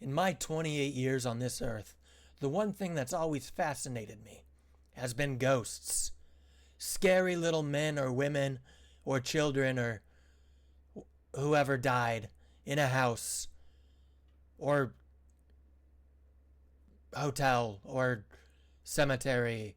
In my 28 years on this earth, the one thing that's always fascinated me has been ghosts. Scary little men or women or children or whoever died in a house or hotel or cemetery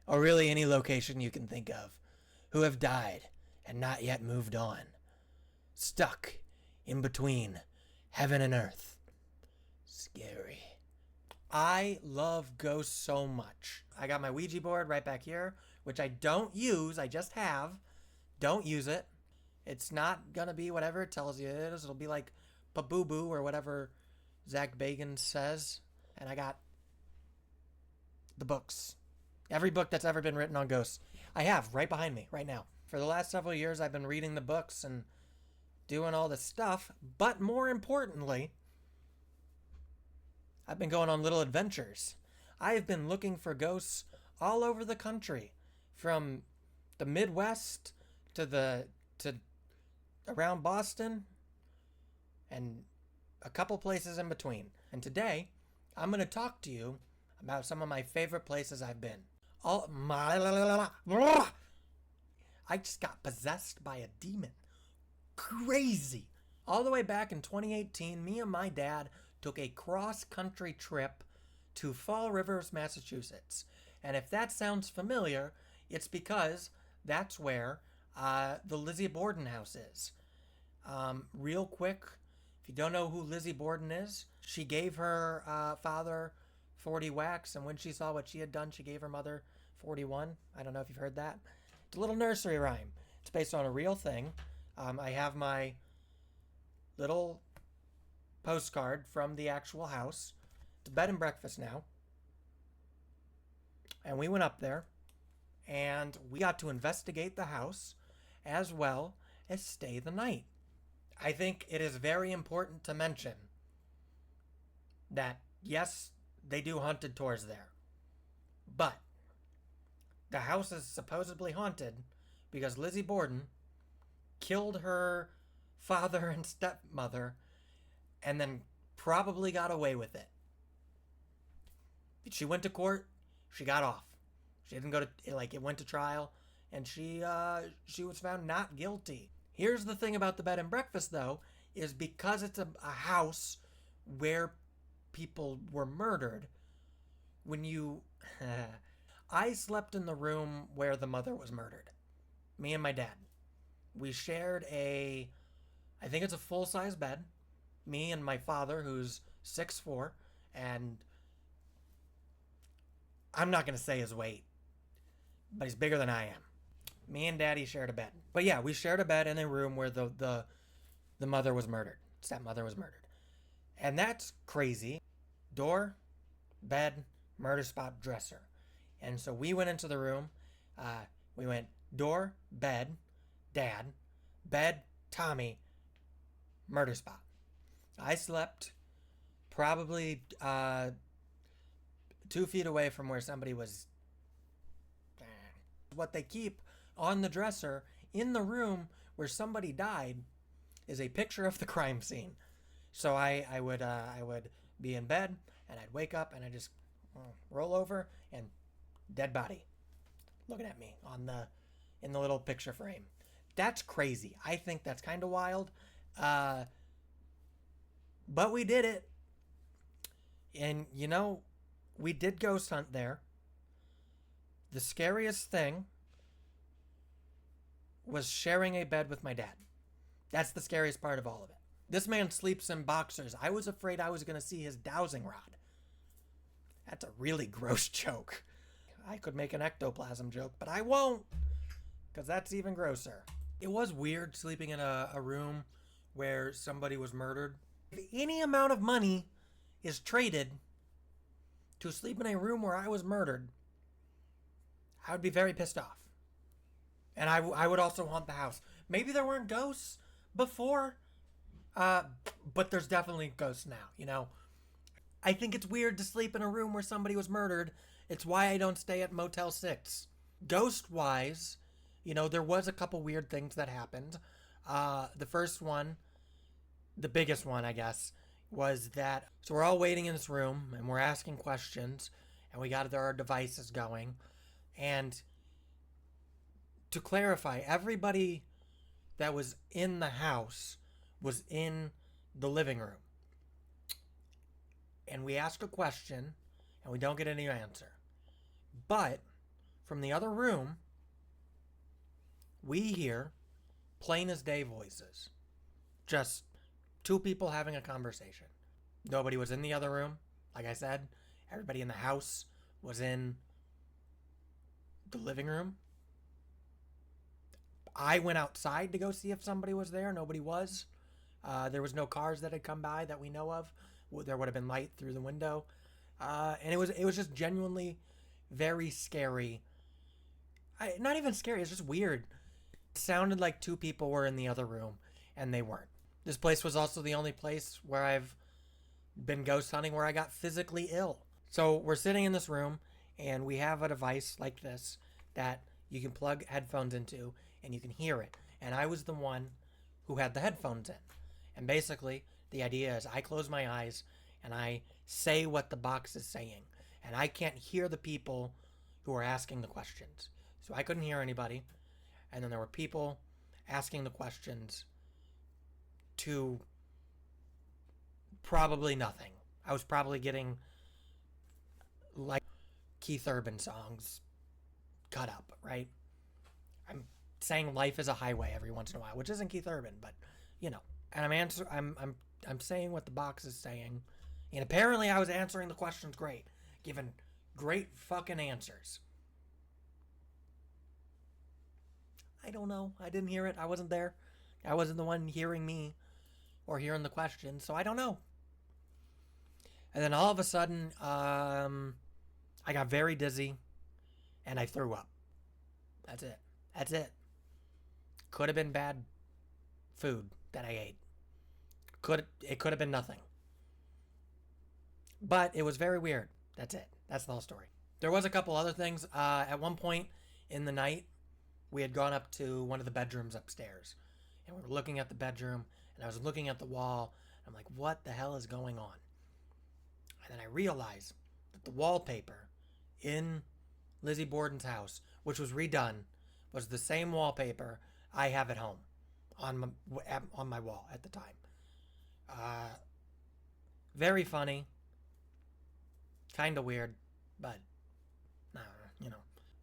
or really any location you can think of who have died and not yet moved on. Stuck in between heaven and earth. Scary. I love ghosts so much. I got my Ouija board right back here, which I don't use. I just have. Don't use it. It's not gonna be whatever it tells you it is. It'll be like Paboo or whatever Zach Bagans says. And I got the books. Every book that's ever been written on ghosts. I have right behind me right now. For the last several years, I've been reading the books and doing all this stuff. But more importantly, I've been going on little adventures. I have been looking for ghosts all over the country, from the Midwest to around Boston and a couple places in between. And today, I'm going to talk to you about some of my favorite places I've been. I just got possessed by a demon. Crazy. All the way back in 2018, me and my dad took a cross-country trip to Fall Rivers, Massachusetts. And if that sounds familiar, it's because that's where the Lizzie Borden house is. Real quick, if you don't know who Lizzie Borden is, she gave her father 40 whacks, and when she saw what she had done, she gave her mother 41. I don't know if you've heard that. It's a little nursery rhyme. It's based on a real thing. I have my little postcard from the actual house. It's a bed and breakfast now. And we went up there, and we got to investigate the house as well as stay the night. I think it is very important to mention that, yes, they do haunted tours there. But the house is supposedly haunted because Lizzie Borden killed her father and stepmother and then probably got away with it. She went to court. She got off. She didn't go to, it went to trial, and she was found not guilty. Here's the thing about the bed and breakfast, though, is because it's a house where people were murdered, I slept in the room where the mother was murdered. Me and my dad. We shared I think it's a full-size bed. Me and my father, who's 6'4", and I'm not going to say his weight, but he's bigger than I am. Me and Daddy shared a bed. But yeah, we shared a bed in a room where the mother was murdered. Stepmother was murdered. And that's crazy. Door, bed, murder spot, dresser. And so we went into the room. We went door, bed, Dad, bed, Tommy, murder spot. I slept probably 2 feet away from where somebody was. What they keep on the dresser in the room where somebody died is a picture of the crime scene. So I would be in bed, and I'd wake up and I just roll over, and dead body looking at me in the little picture frame. That's crazy. I think that's kind of wild. But we did it. And, we did ghost hunt there. The scariest thing was sharing a bed with my dad. That's the scariest part of all of it. This man sleeps in boxers. I was afraid I was going to see his dowsing rod. That's a really gross joke. I could make an ectoplasm joke, but I won't, because that's even grosser. It was weird sleeping in a room where somebody was murdered. If any amount of money is traded to sleep in a room where I was murdered, I would be very pissed off. And I would also haunt the house. Maybe there weren't ghosts before, but there's definitely ghosts now, I think it's weird to sleep in a room where somebody was murdered. It's why I don't stay at Motel 6. Ghost-wise, there was a couple weird things that happened. The first one, the biggest one, I guess, was that, so we're all waiting in this room and we're asking questions and we got our devices going. And to clarify, everybody that was in the house was in the living room. And we ask a question and we don't get any answer. But from the other room, we hear plain as day voices. Just two people having a conversation. Nobody was in the other room. Like I said, everybody in the house was in the living room. I went outside to go see if somebody was there. Nobody was. There was no cars that had come by that we know of. There would have been light through the window. And it was just genuinely very scary. Not even scary, it's just weird. It sounded like two people were in the other room, and they weren't. This place was also the only place where I've been ghost hunting where I got physically ill. So we're sitting in this room, and we have a device like this that you can plug headphones into, and you can hear it. And I was the one who had the headphones in. And basically, the idea is I close my eyes, and I say what the box is saying. And I can't hear the people who are asking the questions. So I couldn't hear anybody. And then there were people asking the questions to probably nothing. I was probably getting like Keith Urban songs cut up, right? I'm saying life is a highway every once in a while, which isn't Keith Urban, but you know. And I'm saying what the box is saying. And apparently I was answering the questions great, giving great fucking answers. I don't know. I didn't hear it. I wasn't there. I wasn't the one hearing me or hearing the questions, so I don't know. And then all of a sudden, I got very dizzy and I threw up. That's it. That's it. Could have been bad food that I ate. It could have been nothing. But it was very weird. That's it. That's the whole story. There was a couple other things. At one point in the night, we had gone up to one of the bedrooms upstairs. And we were looking at the bedroom, and I was looking at the wall. And I'm like, what the hell is going on? And then I realized that the wallpaper in Lizzie Borden's house, which was redone, was the same wallpaper I have at home on my wall at the time. Very funny. Kind of weird, but you know.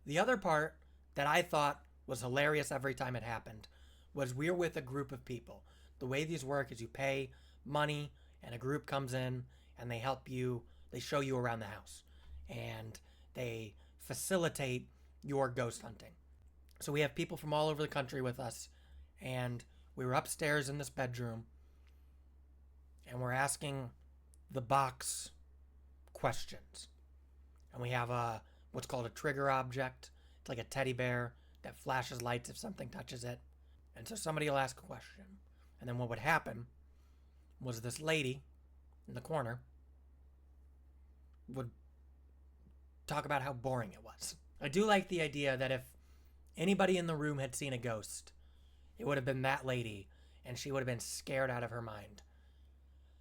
The other part that I thought was hilarious every time it happened was we're with a group of people. The way these work is you pay money and a group comes in and they help you, they show you around the house and they facilitate your ghost hunting. So we have people from all over the country with us, and we were upstairs in this bedroom and we're asking the box questions. And we have what's called a trigger object. It's like a teddy bear that flashes lights if something touches it. And so somebody will ask a question. And then what would happen was this lady in the corner would talk about how boring it was. I do like the idea that if anybody in the room had seen a ghost, it would have been that lady, and she would have been scared out of her mind.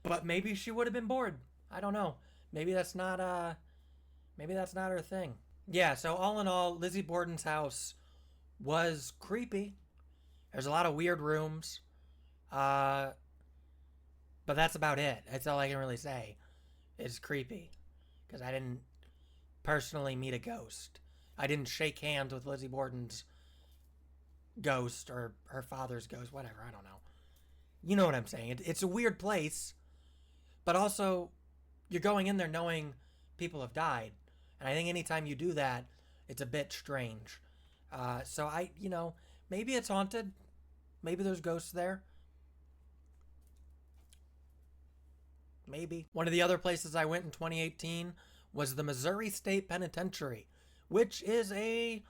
But maybe she would have been bored. I don't know. Maybe that's not her thing. Yeah, so all in all, Lizzie Borden's house was creepy. There's a lot of weird rooms. But that's about it. That's all I can really say. It's creepy. Because I didn't personally meet a ghost. I didn't shake hands with Lizzie Borden's ghost or her father's ghost, whatever, I don't know. You know what I'm saying. It's a weird place, but also you're going in there knowing people have died. And I think anytime you do that, it's a bit strange. So maybe it's haunted. Maybe there's ghosts there. Maybe. One of the other places I went in 2018 was the Missouri State Penitentiary, which is a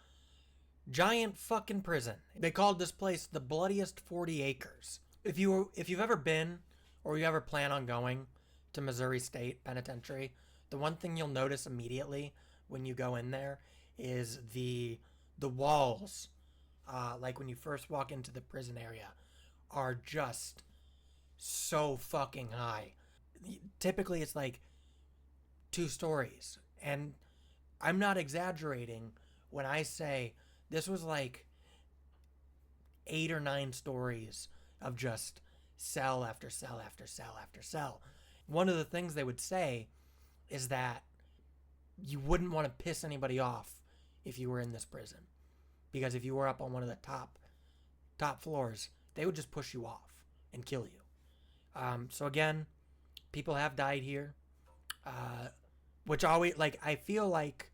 giant fucking prison. They called this place the bloodiest 40 acres. If you've ever been or you ever plan on going to Missouri State Penitentiary, the one thing you'll notice immediately when you go in there is the walls, like when you first walk into the prison area, are just so fucking high. typically it's like 2 stories. And I'm not exaggerating when I say this was like 8 or 9 stories of just cell after cell after cell after cell. One of the things they would say is that you wouldn't want to piss anybody off if you were in this prison, because if you were up on one of the top floors, they would just push you off and kill you. So again, people have died here, which always, like, I feel like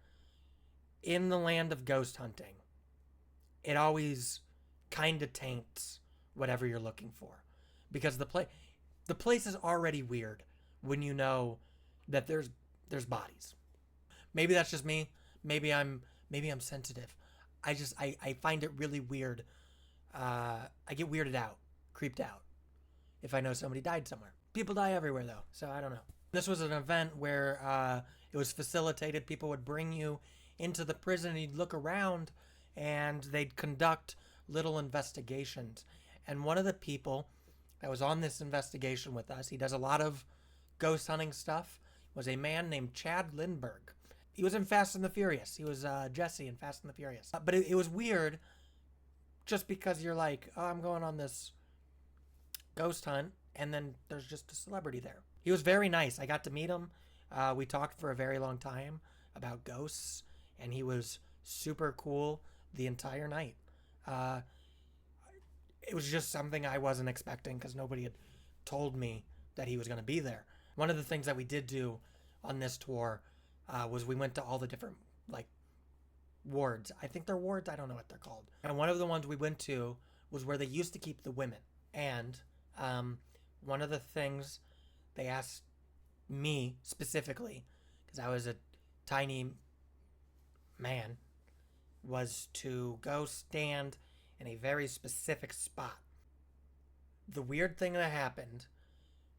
in the land of ghost hunting, it always kind of taints whatever you're looking for, because the place is already weird when you know that there's bodies. Maybe that's just me. Maybe I'm sensitive. I find it really weird. I get weirded out, creeped out, if I know somebody died somewhere. People die everywhere though, so I don't know. This was an event where it was facilitated. People would bring you into the prison and you'd look around and they'd conduct little investigations. And one of the people that was on this investigation with us, he does a lot of ghost hunting stuff, was a man named Chad Lindbergh. He was in Fast and the Furious. He was Jesse in Fast and the Furious. But it was weird just because you're like, oh, I'm going on this ghost hunt, and then there's just a celebrity there. He was very nice. I got to meet him. We talked for a very long time about ghosts, and he was super cool the entire night. It was just something I wasn't expecting because nobody had told me that he was going to be there. One of the things that we did do on this tour was we went to all the different, like, wards. I think they're wards. I don't know what they're called. And one of the ones we went to was where they used to keep the women. And one of the things they asked me specifically, because I was a tiny man, was to go stand in a very specific spot. The weird thing that happened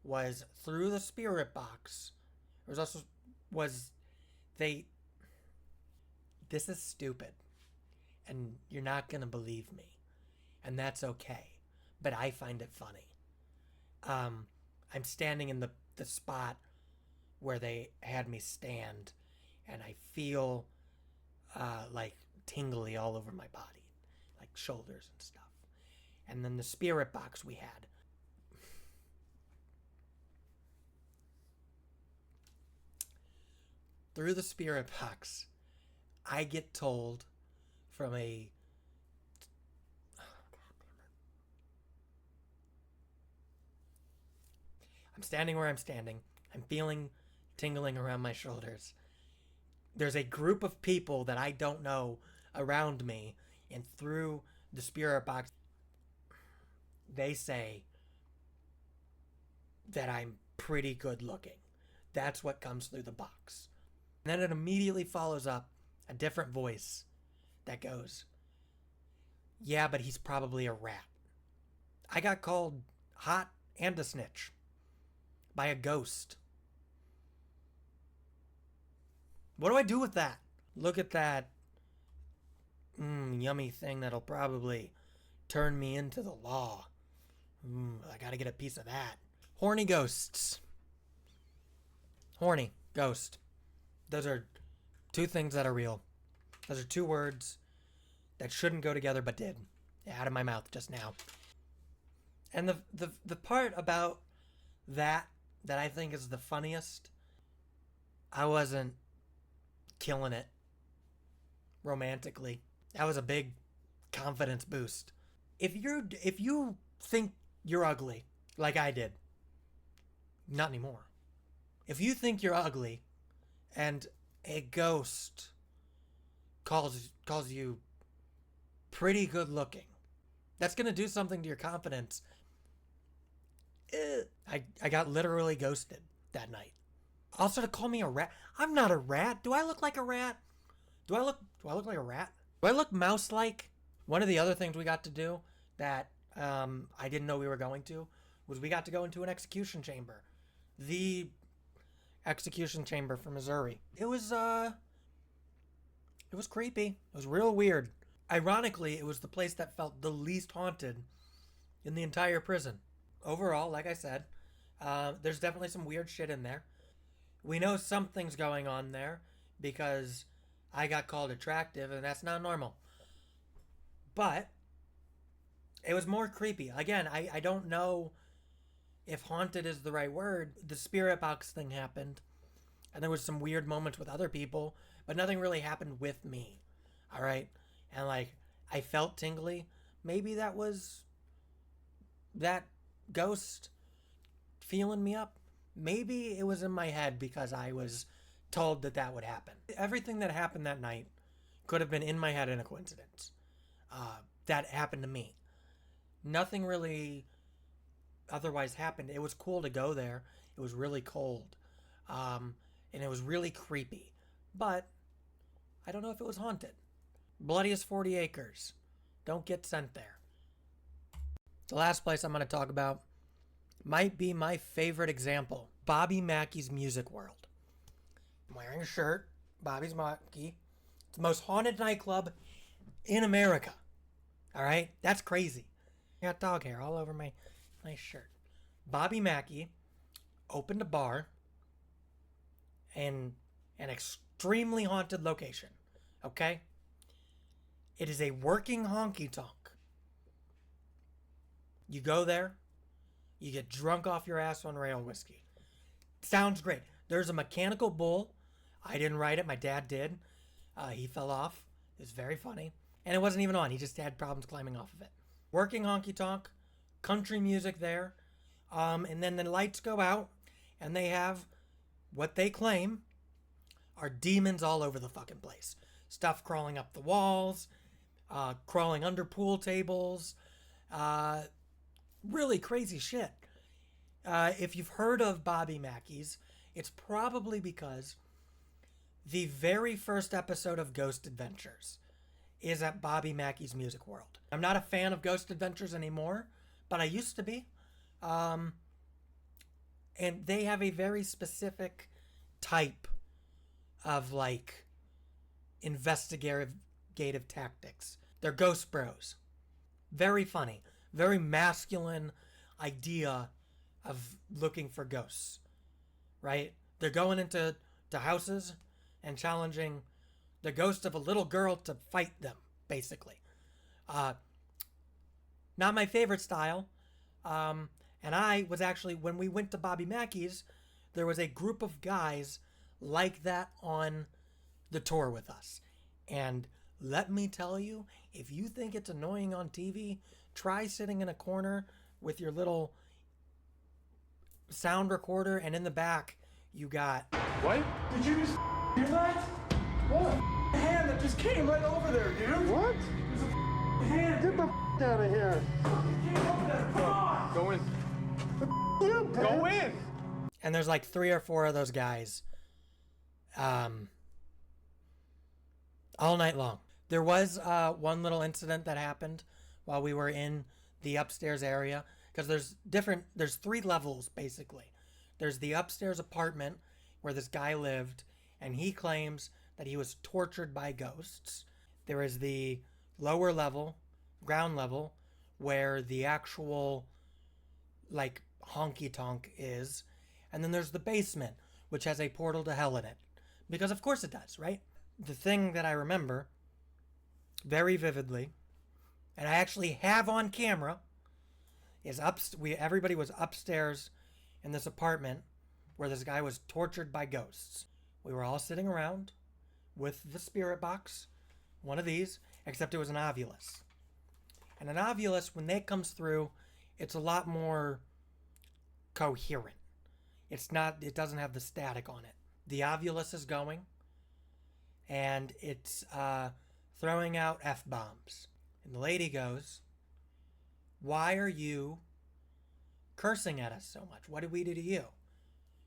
was through the spirit box, there was also this is stupid and you're not gonna believe me, and that's okay, but I find it funny. I'm standing in the spot where they had me stand, and I feel like tingly all over my body, like shoulders and stuff. And then the spirit box we had, through the spirit box, I get told from a... I'm standing where I'm standing. I'm feeling tingling around my shoulders. There's a group of people that I don't know around me, and through the spirit box, they say that I'm pretty good looking. That's what comes through the box. And then it immediately follows up a different voice that goes, yeah, but he's probably a rat. I got called hot and a snitch by a ghost. What do I do with that? Look at that yummy thing that'll probably turn me into the law. I gotta get a piece of that. Horny ghosts. Horny ghost. Those are 2 things that are real. Those are 2 words that shouldn't go together but did. Out of my mouth just now. And the part about that I think is the funniest, I wasn't killing it romantically. That was a big confidence boost. If you think you're ugly, like I did, not anymore. If you think you're ugly and a ghost calls you pretty good looking, that's gonna do something to your confidence. I got literally ghosted that night. Also, to call me a rat. I'm not a rat. Do I look like a rat? Do I look like a rat? Do I look mouse-like? One of the other things we got to do that I didn't know we were going to was we got to go into an execution chamber. The execution chamber for Missouri. It was creepy. It was real weird. Ironically, it was the place that felt the least haunted in the entire prison. Overall, like I said, There's definitely some weird shit in there. We know something's going on there because I got called attractive, and that's not normal. But it was more creepy. Again, I don't know if haunted is the right word. The spirit box thing happened, and there was some weird moments with other people, but nothing really happened with me. All right? And like, I felt tingly. Maybe that was that ghost feeling me up. Maybe it was in my head because I was told that that would happen. Everything that happened that night could have been in my head in a coincidence. That happened to me. Nothing really otherwise happened. It was cool to go there. It was really cold. And it was really creepy. But I don't know if it was haunted. Bloodiest 40 acres. Don't get sent there. The last place I'm going to talk about might be my favorite example. Bobby Mackey's Music World. I'm wearing a shirt. Bobby's Mackey. It's the most haunted nightclub in America. All right? That's crazy. I got dog hair all over my shirt. Bobby Mackey opened a bar in an extremely haunted location. Okay? It is a working honky tonk. You go there, you get drunk off your ass on rail whiskey. Sounds great. There's a mechanical bull. I didn't ride it. My dad did. He fell off. It was very funny. And it wasn't even on. He just had problems climbing off of it. Working honky tonk, country music there. And then the lights go out, and they have what they claim are demons all over the fucking place. Stuff crawling up the walls, crawling under pool tables, really crazy shit. If you've heard of Bobby Mackey's, it's probably because the very first episode of Ghost Adventures is at Bobby Mackey's Music World. I'm not a fan of Ghost Adventures anymore, but I used to be. And they have a very specific type of like investigative tactics. They're ghost bros. Very funny. Very masculine idea of looking for ghosts. Right? They're going into houses and challenging the ghost of a little girl to fight them, basically. Not my favorite style. And I was actually, when we went to Bobby Mackey's, there was a group of guys like that on the tour with us. And let me tell you, if you think it's annoying on TV, try sitting in a corner with your little sound recorder, and in the back, you got... What? Did you just hear that? What? A hand that just came right over there, dude. What? There's a hand. Get the out of here. It came over there. Come on. Go in. You, go in. And there's like 3 or 4 of those guys all night long. There was one little incident that happened while we were in the upstairs area, because there's 3 levels basically. There's the upstairs apartment where this guy lived, and he claims that he was tortured by ghosts. There is the lower level, ground level, where the actual like honky tonk is, and then there's the basement, which has a portal to hell in it, because of course it does, right? The thing that I remember very vividly, and I actually have on camera, is everybody was upstairs in this apartment where this guy was tortured by ghosts. We were all sitting around with the spirit box, one of these, except it was an ovulus. And an ovulus, when that comes through, it's a lot more coherent. It doesn't have the static on it. The ovulus is going, and it's throwing out F-bombs. And the lady goes, "Why are you cursing at us so much? What did we do to you?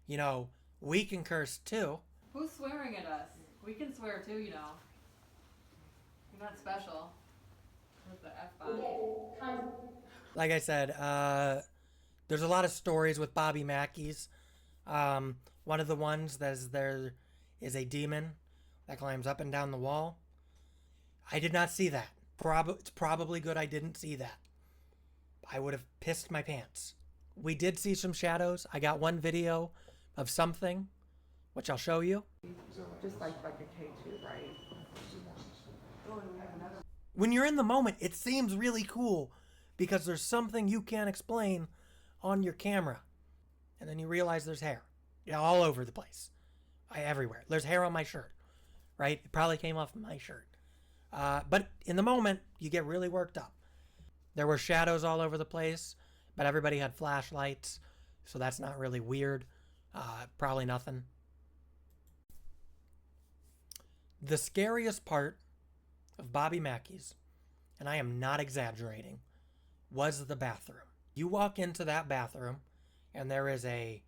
You know, we can curse too." Who's swearing at us? We can swear too, you know. You're not special. With the F-bomb. Like I said, there's a lot of stories with Bobby Mackey's. One of the ones there is a demon that climbs up and down the wall. I did not see that. It's probably good I didn't see that. I would have pissed my pants. We did see some shadows. I got one video of something, which I'll show you. Just like a K2, right? When you're in the moment, it seems really cool because there's something you can't explain on your camera. And then you realize there's hair, all over the place, everywhere. There's hair on my shirt, right? It probably came off my shirt. But in the moment, you get really worked up. There were shadows all over the place, but everybody had flashlights, so that's not really weird. Probably nothing. The scariest part of Bobby Mackey's, and I am not exaggerating, was the bathroom. You walk into that bathroom, and there is a,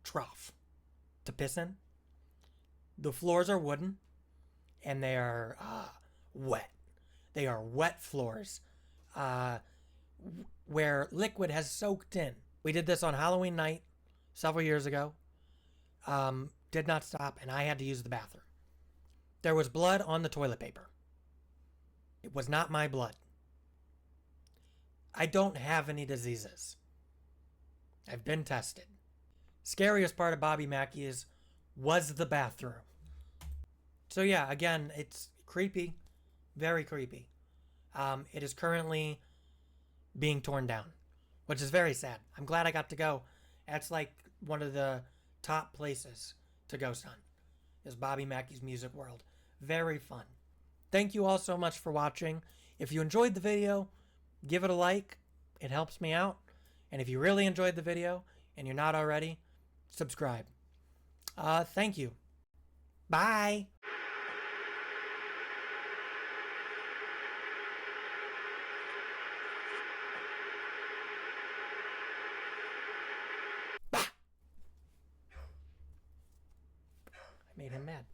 trough to piss in. The floors are wooden, and they are wet. They are wet floors where liquid has soaked in. We did this on Halloween night several years ago. Did not stop, and I had to use the bathroom. There was blood on the toilet paper. It was not my blood. I don't have any diseases. I've been tested. Scariest part of Bobby Mackey's was the bathroom. So yeah, again, it's creepy. Very creepy. It is currently being torn down, which is very sad. I'm glad I got to go. That's like one of the top places to ghost hunt, is Bobby Mackey's Music World. Very fun. Thank you all so much for watching. If you enjoyed the video, give it a like. It helps me out. And if you really enjoyed the video and you're not already, subscribe. Thank you. Bye. I made him mad.